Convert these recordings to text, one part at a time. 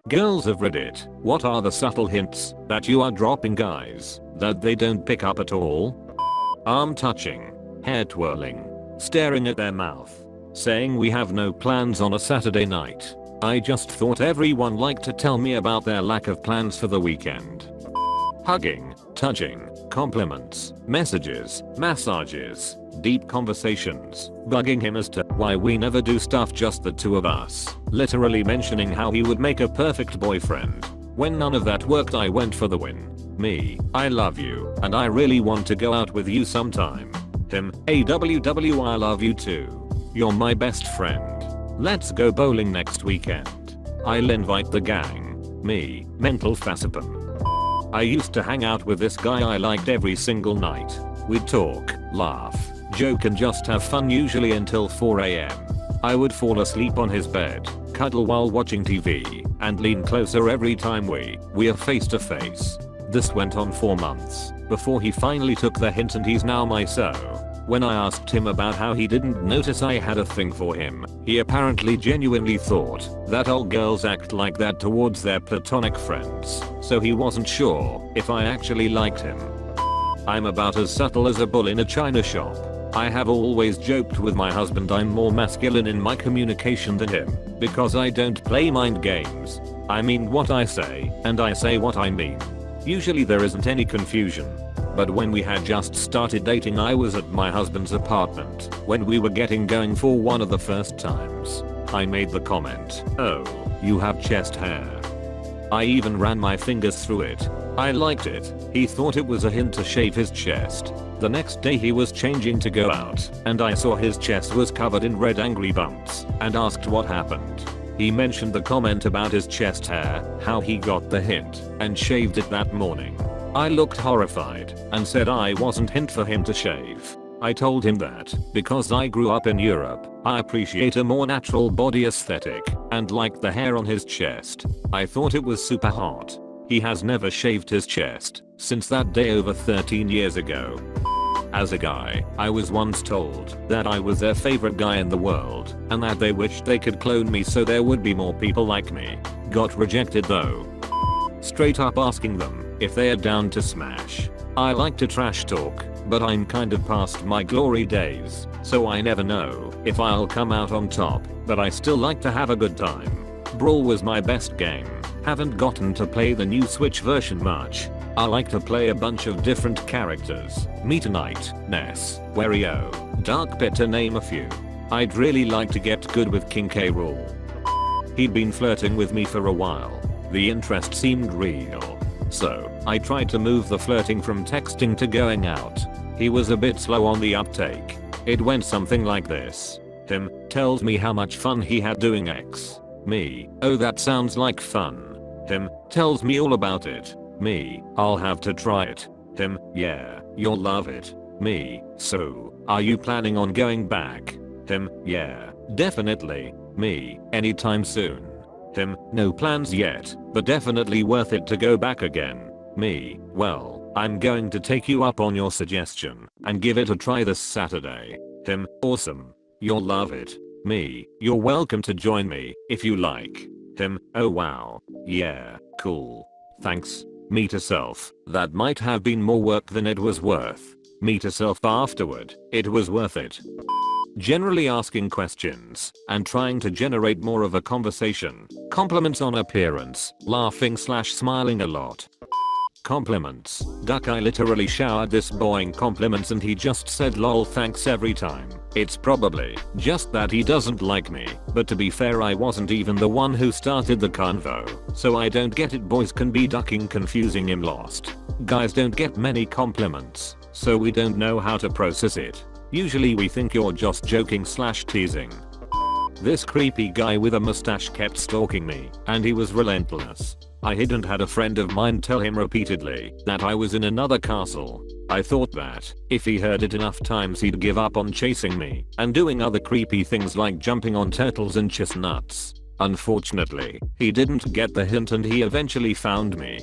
Girls of Reddit, what are the subtle hints that you are dropping guys that they don't pick up at all? Arm touching, hair twirling, staring at their mouth, saying we have no plans on a Saturday night. I just thought everyone liked to tell me about their lack of plans for the weekend. Hugging, touching, compliments, messages, massages, deep conversations, bugging him as to why we never do stuff just the two of us, literally mentioning how he would make a perfect boyfriend. When none of that worked, I went for the win. Me, I love you and I really want to go out with you sometime. Him, AWW, I love you too. You're my best friend. Let's go bowling next weekend. I'll invite the gang. Me, mental facepalm. I used to hang out with this guy I liked every single night. We'd talk, laugh, joke and just have fun, usually until 4 AM. I would fall asleep on his bed, cuddle while watching TV, and lean closer every time we are face to face. This went on for months, before he finally took the hint and he's now my so. When I asked him about how he didn't notice I had a thing for him, he apparently genuinely thought that all girls act like that towards their platonic friends, so he wasn't sure if I actually liked him. I'm about as subtle as a bull in a china shop. I have always joked with my husband I'm more masculine in my communication than him, because I don't play mind games. I mean what I say, and I say what I mean. Usually there isn't any confusion. But when we had just started dating, I was at my husband's apartment when we were getting going for one of the first times. I made the comment, "Oh, you have chest hair." I even ran my fingers through it. I liked it. He thought it was a hint to shave his chest. The next day he was changing to go out and I saw his chest was covered in red angry bumps and asked what happened. He mentioned the comment about his chest hair, how he got the hint and shaved it that morning. I looked horrified and said I wasn't hint for him to shave. I told him that because I grew up in Europe, I appreciate a more natural body aesthetic and liked the hair on his chest. I thought it was super hot. He has never shaved his chest since that day over 13 years ago. As a guy, I was once told that I was their favorite guy in the world and that they wished they could clone me so there would be more people like me. Got rejected though. Straight up asking them if they are down to smash. I like to trash talk, but I'm kind of past my glory days, so I never know if I'll come out on top, but I still like to have a good time. Brawl was my best game. Haven't gotten to play the new Switch version much. I like to play a bunch of different characters. Meta Knight, Ness, Wario, Dark Pit to name a few. I'd really like to get good with King K. Rool. He'd been flirting with me for a while. The interest seemed real. So, I tried to move the flirting from texting to going out. He was a bit slow on the uptake. It went something like this. Him, tells me how much fun he had doing X. Me, oh that sounds like fun. Him, tells me all about it. Me, I'll have to try it. Him, yeah, you'll love it. Me, so, are you planning on going back? Him, yeah, definitely. Me, anytime soon. Him, no plans yet, but definitely worth it to go back again. Me, well, I'm going to take you up on your suggestion and give it a try this Saturday. Him, awesome. You'll love it. Me, you're welcome to join me if you like. Him, oh wow. Yeah, cool. Thanks. Me to self, that might have been more work than it was worth. Me to self afterward, it was worth it. Generally asking questions and trying to generate more of a conversation. Compliments on appearance, laughing/smiling a lot. Compliments. Duck, I literally showered this boy in compliments and he just said lol thanks every time. It's probably just that he doesn't like me, but to be fair I wasn't even the one who started the convo, so I don't get it. Boys can be ducking, confusing him, lost. Guys don't get many compliments, so we don't know how to process it. Usually we think you're just joking/teasing. This creepy guy with a mustache kept stalking me, and he was relentless. I hid and had a friend of mine tell him repeatedly that I was in another castle. I thought that if he heard it enough times he'd give up on chasing me and doing other creepy things like jumping on turtles and chestnuts. Unfortunately, he didn't get the hint and he eventually found me.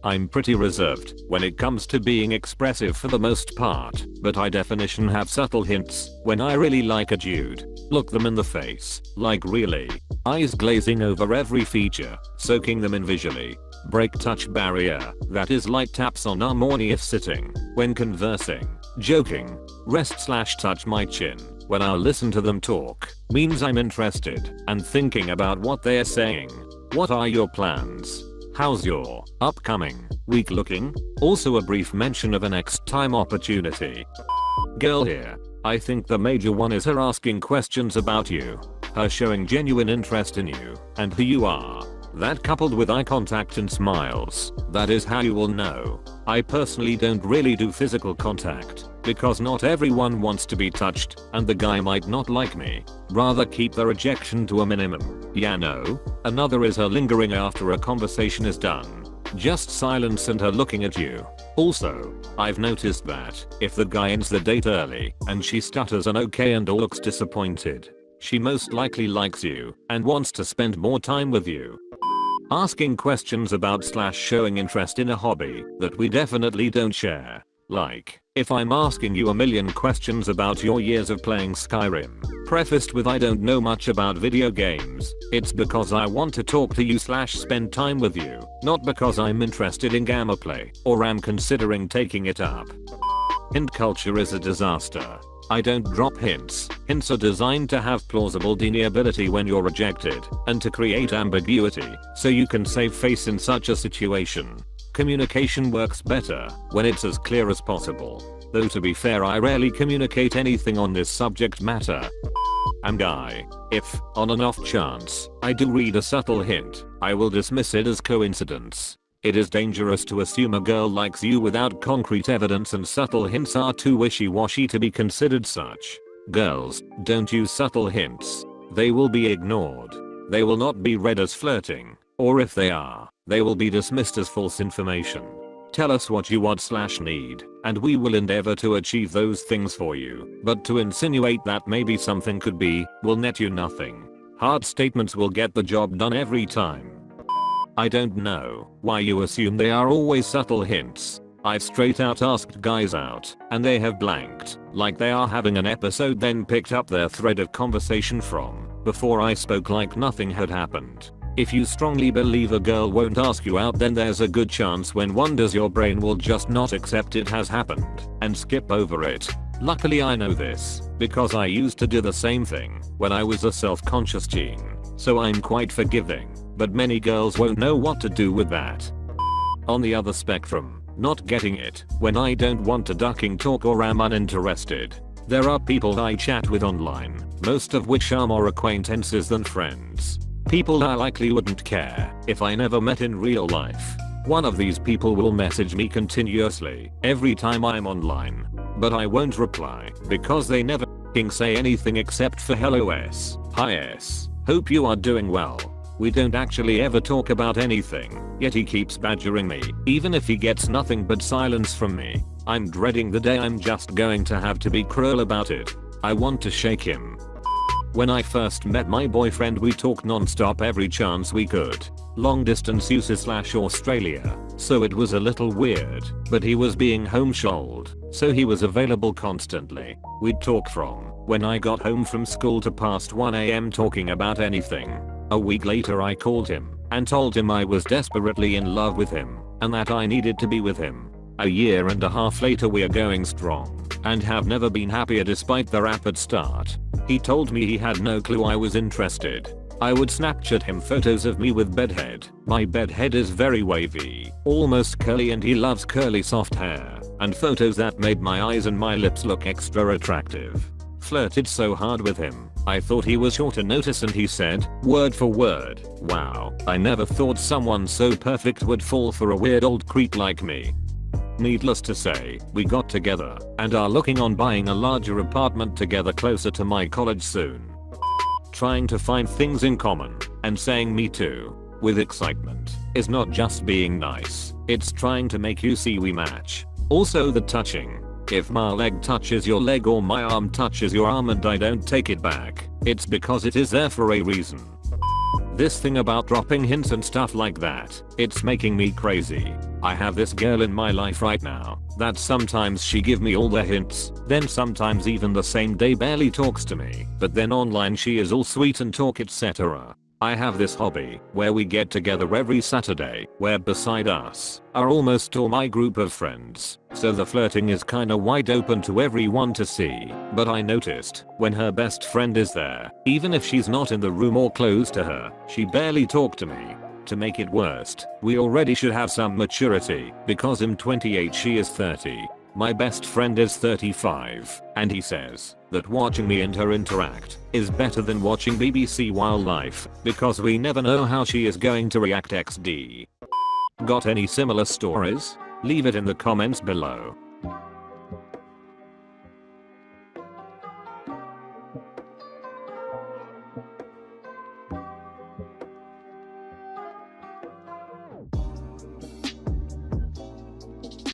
I'm pretty reserved when it comes to being expressive for the most part, but I definition have subtle hints when I really like a dude. Look them in the face, like really. Eyes glazing over every feature, soaking them in visually. Break touch barrier, that is light taps on arm only if sitting, when conversing, joking. Rest/touch my chin when I listen to them talk, means I'm interested and thinking about what they're saying. What are your plans? How's your upcoming week looking? Also a brief mention of a next time opportunity. Girl here. I think the major one is her asking questions about you, her showing genuine interest in you and who you are. That coupled with eye contact and smiles, that is how you will know. I personally don't really do physical contact, because not everyone wants to be touched, and the guy might not like me. Rather keep the rejection to a minimum. Yeah, no. Another is her lingering after a conversation is done. Just silence and her looking at you. Also, I've noticed that if the guy ends the date early and she stutters an okay and or looks disappointed, she most likely likes you and wants to spend more time with you. Asking questions about/showing interest in a hobby that we definitely don't share. Like, if I'm asking you a million questions about your years of playing Skyrim, prefaced with I don't know much about video games, it's because I want to talk to you/spend time with you, not because I'm interested in gameplay or am considering taking it up. Hint culture is a disaster. I don't drop hints. Hints are designed to have plausible deniability when you're rejected and to create ambiguity so you can save face in such a situation. Communication works better when it's as clear as possible. Though to be fair, I rarely communicate anything on this subject matter. Guy. If, on an off chance, I do read a subtle hint, I will dismiss it as coincidence. It is dangerous to assume a girl likes you without concrete evidence, and subtle hints are too wishy-washy to be considered such. Girls, don't use subtle hints. They will be ignored. They will not be read as flirting, or if they are, they will be dismissed as false information. Tell us what you want/need, and we will endeavor to achieve those things for you, but to insinuate that maybe something could be, will net you nothing. Hard statements will get the job done every time. I don't know why you assume they are always subtle hints. I've straight out asked guys out, and they have blanked, like they are having an episode then picked up their thread of conversation from before I spoke like nothing had happened. If you strongly believe a girl won't ask you out, then there's a good chance when one does your brain will just not accept it has happened and skip over it. Luckily I know this, because I used to do the same thing when I was a self-conscious teen, so I'm quite forgiving, but many girls won't know what to do with that. On the other spectrum, not getting it when I don't want to ducking talk or am uninterested. There are people I chat with online, most of which are more acquaintances than friends. People I likely wouldn't care if I never met in real life. One of these people will message me continuously every time I'm online, but I won't reply because they never say anything except for hello s, hi s, hope you are doing well. We don't actually ever talk about anything, yet he keeps badgering me, even if he gets nothing but silence from me. I'm dreading the day I'm just going to have to be cruel about it. I want to shake him. When I first met my boyfriend, we talked non-stop every chance we could. Long distance USA/Australia, so it was a little weird, but he was being homeschooled, so he was available constantly. We'd talk from when I got home from school to past 1 AM talking about anything. A week later I called him and told him I was desperately in love with him and that I needed to be with him. A year and a half later we are going strong and have never been happier despite the rapid start. He told me he had no clue I was interested. I would Snapchat him photos of me with bedhead. My bedhead is very wavy, almost curly, and he loves curly soft hair, and photos that made my eyes and my lips look extra attractive. Flirted so hard with him, I thought he was sure to notice, and he said, word for word, wow, I never thought someone so perfect would fall for a weird old creep like me. Needless to say, we got together and are looking on buying a larger apartment together closer to my college soon. Trying to find things in common and saying me too with excitement is not just being nice, it's trying to make you see we match. Also the touching. If my leg touches your leg or my arm touches your arm and I don't take it back, it's because it is there for a reason. This thing about dropping hints and stuff like that, it's making me crazy. I have this girl in my life right now that sometimes she give me all the hints, then sometimes even the same day barely talks to me, but then online she is all sweet and talk etc. I have this hobby where we get together every Saturday where beside us are almost all my group of friends, so the flirting is kinda wide open to everyone to see, but I noticed when her best friend is there, even if she's not in the room or close to her, she barely talk to me. To make it worst, we already should have some maturity because I'm 28, she is 30. My best friend is 35, and he says that watching me and her interact is better than watching BBC Wildlife because we never know how she is going to react XD. Got any similar stories? Leave it in the comments below.